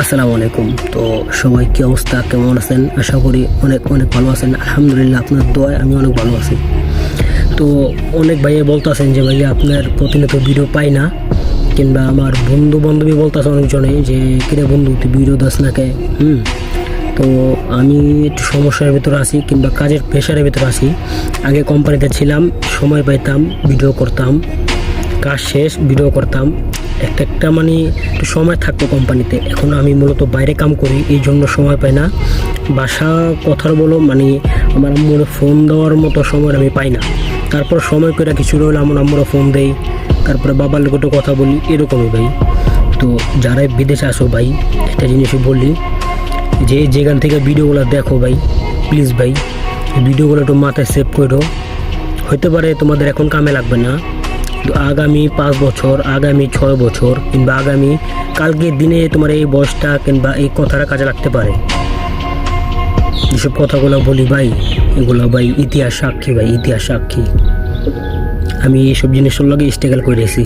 আসসালামু আলাইকুম। তো সবাই কি অবস্থা, কেমন আছেন? আশা করি অনেক অনেক ভালো আছেন। আলহামদুলিল্লাহ, আপনার দোয়ায় আমি অনেক ভালো আছি। তো অনেক ভাইয়া বলতেছেন যে ভাইয়া আপনার প্রতিনিয়ত ভিডিও পাই না, কিংবা আমার বন্ধু বান্ধবী বলতেছে অনেকজনে যে কিরে বন্ধু তুই ভিডিও দাস না কে। তো আমি একটু সমস্যার ভিতরে আছি, কিংবা কাজের প্রেশারের ভিতরে আছি। আগে কোম্পানিতে ছিলাম, সময় পাইতাম, ভিডিও করতাম, কাজ শেষ ভিডিও করতাম, একটা মানে একটু সময় থাকতো কোম্পানিতে। এখন আমি মূলত বাইরে কাম করি, এই জন্য সময় পাই না। বাসা কথার বলো মানে আমার আম্মুরে ফোন দেওয়ার মতো সময় আমি পাই না। তারপর সময় করে কিছু রইলে আমার আম্মুরা ফোন দেই, তারপরে বাবার লোকটা কথা বলি, এরকমই ভাই। তো যারা বিদেশে আসো ভাই, একটা জিনিসই বলি, যে যেখান থেকে ভিডিওগুলো দেখো ভাই, প্লিজ ভাই ভিডিওগুলো একটু মাথায় সেভ করো। হতে পারে তোমাদের এখন কামে লাগবে না, কিন্তু আগামী 5 বছর, আগামী 6 বছর, কিংবা আগামী কালকের দিনে তোমার এই বয়সটা কিংবা এই কথাটা কাজে লাগতে পারে। যেসব কথাগুলো বলি ভাই, এগুলো ভাই ইতিহাস সাক্ষী ভাই, ইতিহাস সাক্ষী। আমি এইসব জিনিসের লগে স্ট্রাগল করেছি।